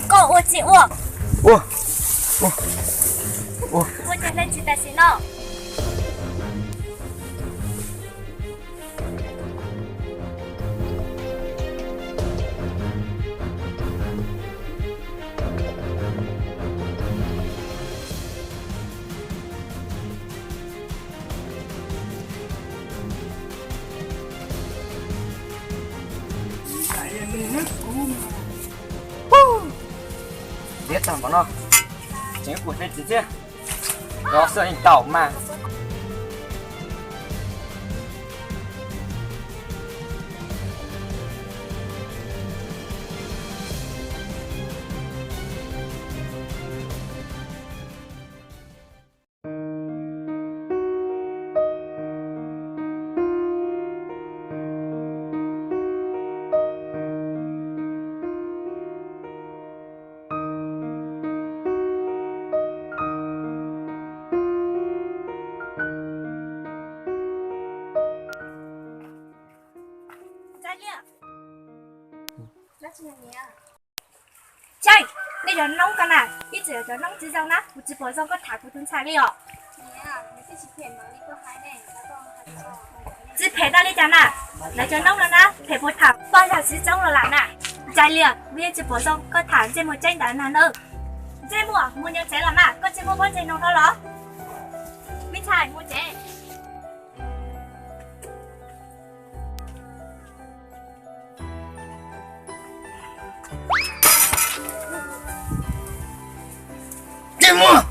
Cô我姐我我我姐来记得行了。biết rằng có nó chính của đây chứ chứ đó sợ anh tàu mà Chạy, bây giờ nóng cái này, ít giờ cho nóng chỉ rau nát, một chỉ bỏ rau có thả của tuần菜了。只配到你家呢，那就弄了呢，配不烫，半小时钟了啦呢。chạy liền, bây giờ chỉ bỏ rau có thả trên một chén đá nào nữa. Dê mua, mua nhiều chén là mà, có chỉ mua bao chén nào đó đó. Minh Thái mua chén. chị mua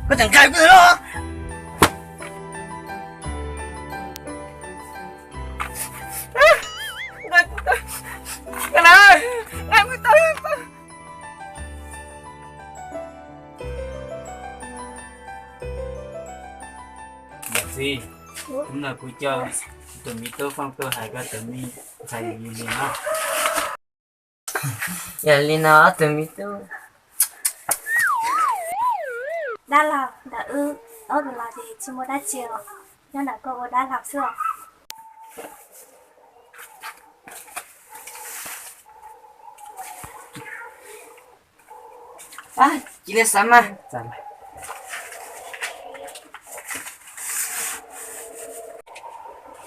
có chẳng khai cái đó cái này em mới tới gì cũng là vui chơi tụi mình tôi phong tôi hay có tụi mình thầy gì liền đó giờ đi nó từ mi tu Đã là đã ở được là thì chỉ mua đã chiều, nhưng là cô đã làm xưa. à chị lên sắm mà Dạ.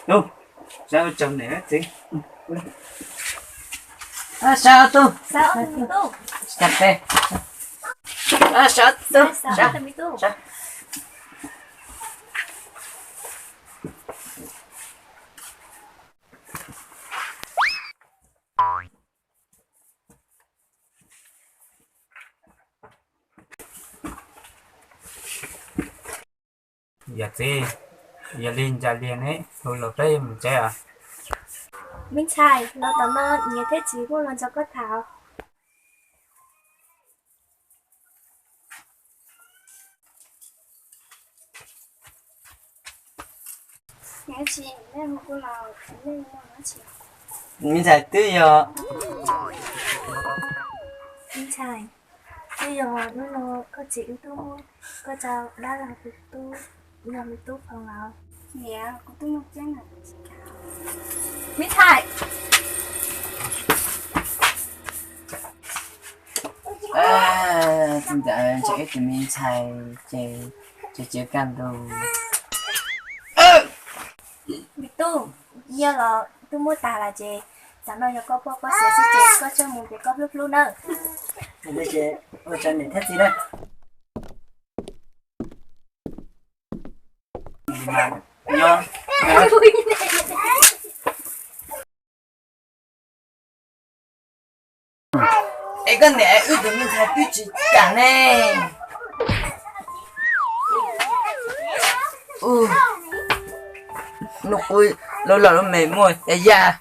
Đâu sao chồng này chứ à sao tu Sao ở mình tu? chặt đây à sao tu Sao ở mình tu? sao dạ gì giờ liền ra liền ấy thôi lột đây mình chơi à Minh Thái, nó tao nó nhớ thế chỉ của lần cho có thảo. Nhớ chị, nên một cô nào nên nó chị. mình phải tư giờ Minh Thái, bây giờ nó có chị tu, có cháu đã làm việc tu, giờ mình tu phòng nào. Dạ, cũng tu một chén là Minh Thái. à xin chào chị tụi mình xài chị can đồ Mình tu, giờ là tu mua tà là chị. Chẳng đâu giờ có sẽ chị có cho một cái có lúc luôn nữa. bây giờ ôi chân này thét gì đây nhon ấy con này ư tụi mình xài cứ chỉ cả này nó ôi lâu lâu nó mềm môi để da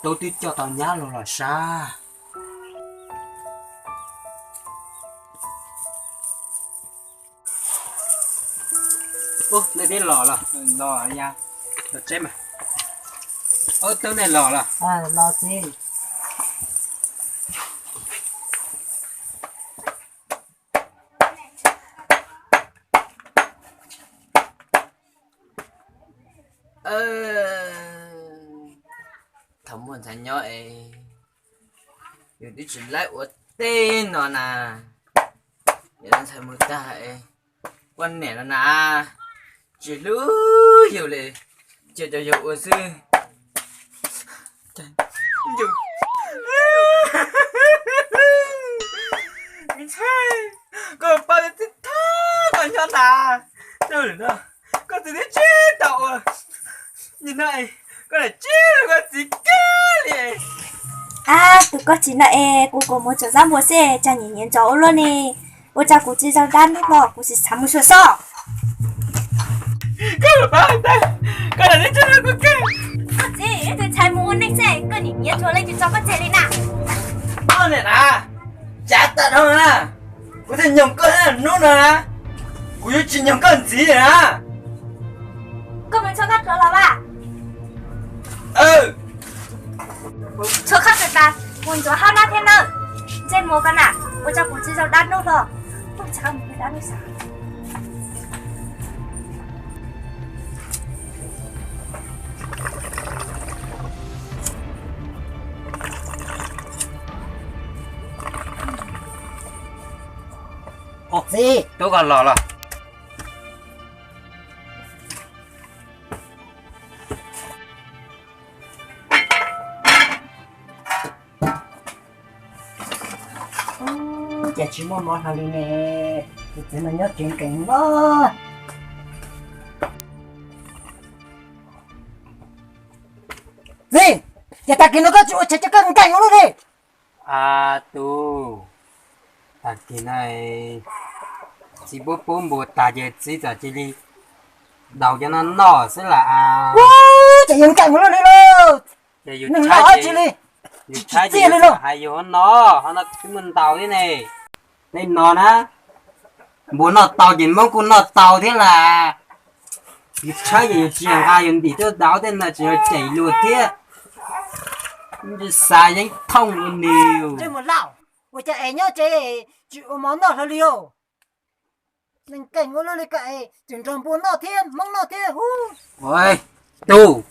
tôi tiếc cho tao nhá luôn là sao ô đây biết lò là lò nha lò chết mà ô tôi này lò là lo gì thầm muốn thành nhỏ ấyอยู่ที่จุดไล่อวดเต้นนอนนะอย่าดันใส่มือตาเองวันเนี่ยแล้วนะจะรู้อยู่เลยจะอยู่อวดซื้ออยู่ไม่ใช่ก็ไปที่ท่าก่อนยันนะเจ้าหรือเปล่าก็จะได้เจ๊ต่อยังไงก็ได้เจ๊ก็สิแก่เลย tụi có chỉ là cô có một chỗ ra mua xe cho nhìn nhìn chỗ luôn nè cô cha cô chỉ ra đan lúc đó cô chỉ sắm một số sọ cái là ba ta cái là đi chơi con kia có gì tôi chạy mua này xe có nhìn nhìn chỗ lên cho có chạy đi nào con này à chả tận hơn à có thể nhầm cân là nút rồi à cô yêu chỉ nhầm cân gì rồi à có mình cho cắt rồi là ba cho cắt rồi ta muốn cho hai na thêm nữa trên mua cái nào cô cha cô chỉ ra đan lúc đó không sao mình phải đan lúc sao gì tôi còn lò là chả chỉ muốn món hàng nè thì nó nhớ chuyện cảnh đó gì giờ ta kia nó có chỗ chạy cho con cảnh nó luôn đi à tu ta kỳ này chỉ bố bố ta giờ chỉ giờ chỉ đi đầu cho nó nọ sẽ là chạy những cảnh nó luôn đi luôn giờ dù đừng trái nói gì chị đi dù trái gì Chia lên luôn. hay dù nó cái mình tàu thế này nên nó á muốn nó tàu gì mong cũng nó tàu thế là dù trái gì chỉ ai dùng thì tôi đào tên là chỉ chạy luôn thế xài những thông luôn nhiều chơi một lão tôi chạy nhớ chơi chịu món nọ thôi liều mình cảnh nó luôn đi cậy chừng tròn buồn nọ thêm mong nọ thêm ôi tu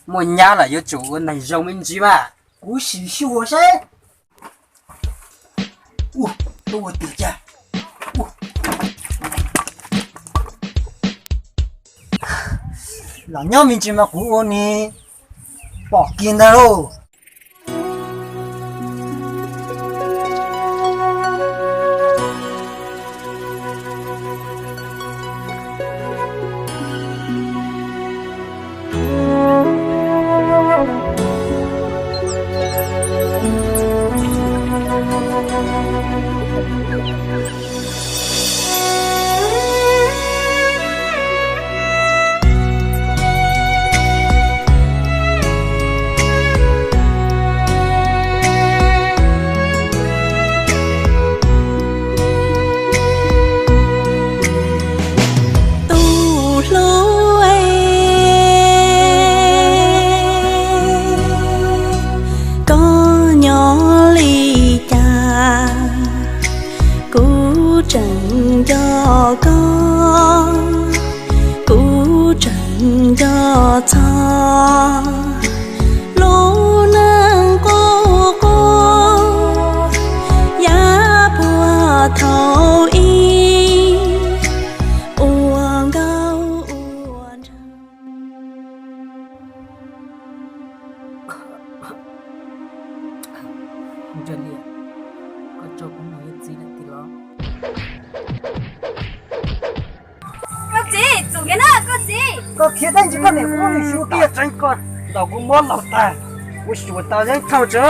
một nhà là do chủ này rồng mình chứ mà cú xì xùa xe tôi tự cha là nhớ mình chỉ mà cú ôn đi bỏ kiên ra đâu trần cho có cú trần cho cho lô nang cô giá bùa thầu y uổng gao uổng Trần Liệt, con cho cũng nói gì lại thì lo. Con gì? Chủ cái nào con gì? Con kia đánh chỉ con này cũng đi xuống kia. tránh con đầu cũng mót lọc ta ui chuột tao nhánh thao chớ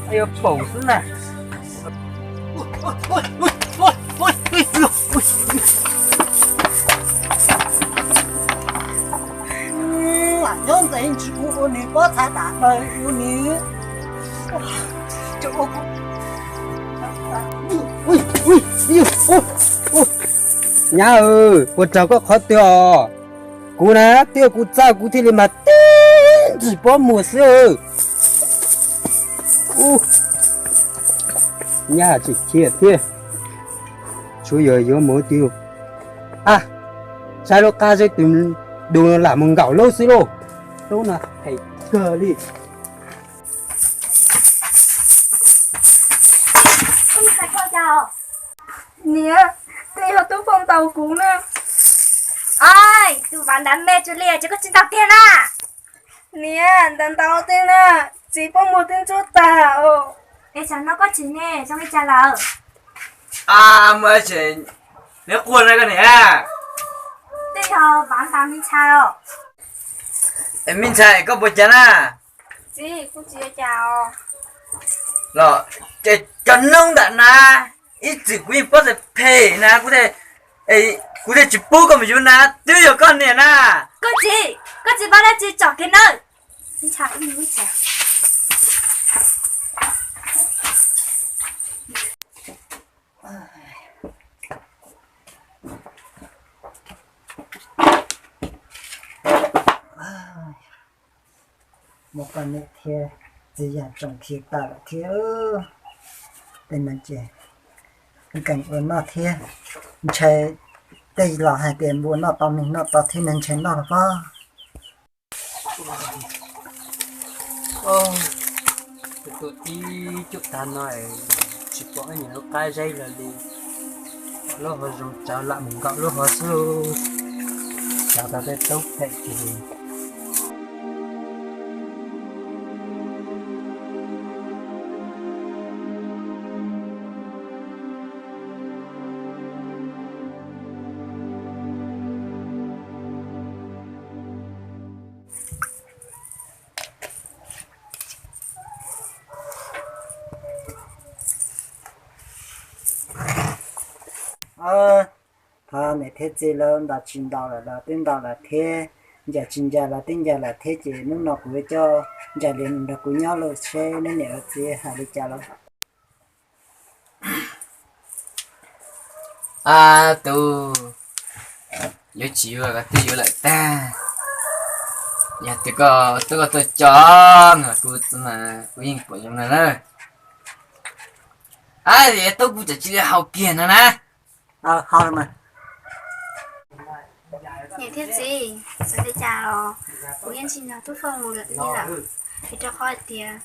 ai ở bổ xuống nè nhon dậy chỉ cô nữ có thả đá đời cô nữ chỗ cô ui ui ui ui nhà ơi cô cháu có khó tiêu cô nè tiêu cô cha cô thì mà tên chỉ bỏ mùa xưa nhà chỉ thiệt thiệt chú giờ yếu mỗi tiêu à sai lo ca dây tìm đồ là mừng gạo lâu xí lô đâu nè thầy cờ đi Không phải con chào. Nè, đây là túi phòng tàu cũ nè. Ai, tụi bạn đam mê cho lìa chứ có chân tao tiền à. Nè, đàn tàu tên à, chỉ có một tên chỗ tàu. Ê cháu nó có chữ nè, trong cái trà lờ. À mới chuyện nếu quên này cái này à Đây là bạn tao mình chào. em minh chạy có một chân à Chị, cô chị chào. rồi cái chân nông đạn na ít chỉ quý có thể pay na có thể chụp bút có một chút na tiêu giờ con này na Có chị bảo là chị chọn cái nơi. Mình chào mình chào. một con này thì chỉ là trồng khí ta là thì tên mình chỉ cái cảnh của nó thì chơi đây là hai tiền buồn nó tao mình nó tao thì mình chơi nó là có tụi tí chút ta nói chỉ có cái gì nó cay dây là đi nó họ dùng cháo lại mình gọi nó họ sơ cháo ta sẽ tốt thế thì thà này thế gì lớn đã chín đào là tin đào là thế giờ chín giờ là tin giờ là thế gì nước nào cũng cho giờ liền được cũng nhau rồi xe nên nhớ gì hai đi chả lắm à tu nhớ chịu rồi cái tiêu lại ta nhà tôi cho mà cô mà cô yên của chúng này nữa à thì tôi cũng chỉ học kiền nữa nè thôi mà Nè thiết gì, sẽ đi chào. Cô yên xin là túi phòng một lần như là thì cho khỏi tiền.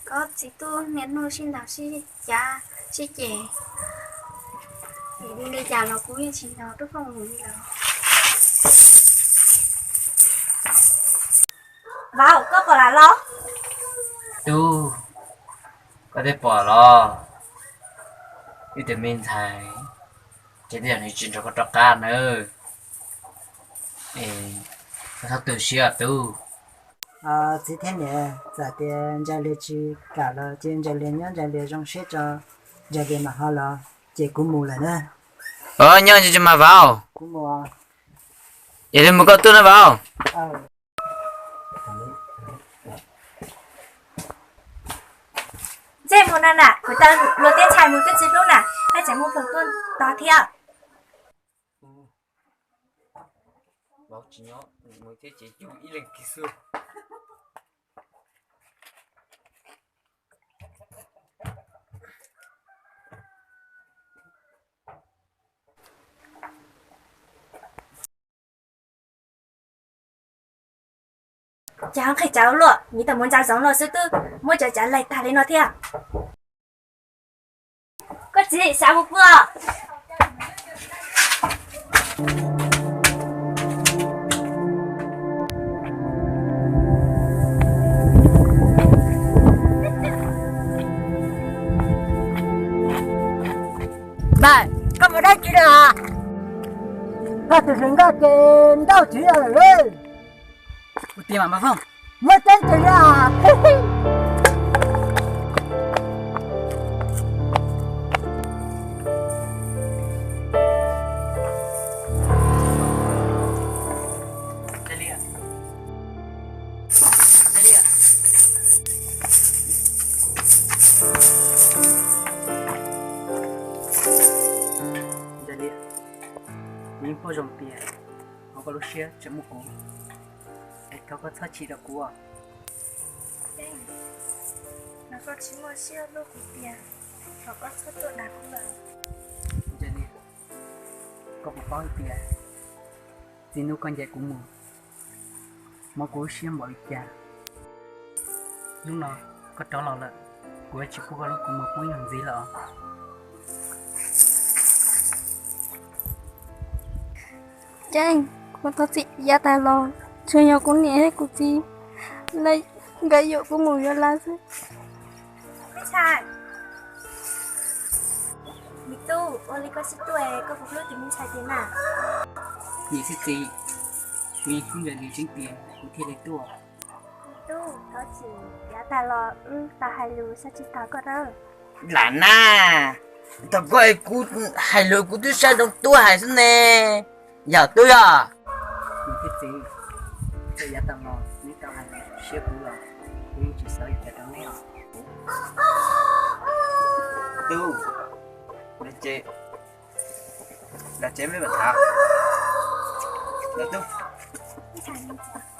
Có chỉ tôi nén nuôi xin đào si cha, si trẻ. Thì đi đi chào là cô yên xin là túi phòng một lần. Vào, có còn là lo. tu có thể bỏ lo như thế mình thấy cái điều này chuyện cho có trọc can nữa có thắc từ xưa tu chỉ thế này giờ tiền giờ lấy chi cả là tiền giờ lấy nhá giờ lấy trong xe cho giờ lấy mà họ là chỉ cũng mua lại nữa nhớ cho mà vào cũng mua vậy thì một con tu nó vào Dê một lần à, người ta đầu tiên chạy một cái gì luôn à, hay chạy một phần tuần đó thì à. bảo chỉ nhớ một cái chỉ chú ý lên kỹ sư Cháu phải cháu luôn, nghĩ tao muốn cháu giống rồi sư tư, muốn cháu cháu lại ta lên nó theo. Có gì sao một vừa? này có một đây chị à ta tự nhiên có tiền đâu chị ơi tiền mà không mất tên chị à có dòng tiền họ có lúc xe chậm một cú ai có thoát chi được cú à nó có chỉ mua xe lúc của tiền nó có số tự đặt cũng được cho nên có một bao tiền thì nó con dạy cũng mua mà cú xe mọi cha lúc nào có trở lại của chị cô có lúc cũng một mấy lần gì là Chanh, con thật sự giá tài lo chưa nhau cũng nhẹ hết cuộc chi lấy gây dụ của mùi ra lá chứ ไม่ใช่มีตู้โอลิก็ชิตัวเองก็พวกลูกจะมีชายเตียน่ะ nhị sẽ gì vì không nhận được chính tiền của thiên lý tua มีตู้เขาจียาตาลอตาไฮรูซาจิตาก็เริ่ม là na tao gọi cú hai lối cú tôi sao đông tua hai xin nè giờ tôi à nhị sẽ gì sẽ giá tầm mò nếu tao hay xếp cũ rồi nhưng chỉ sợ là tao nghe tu là chế mấy bạn thảo là tu ไม่ใช่ไม่ใช่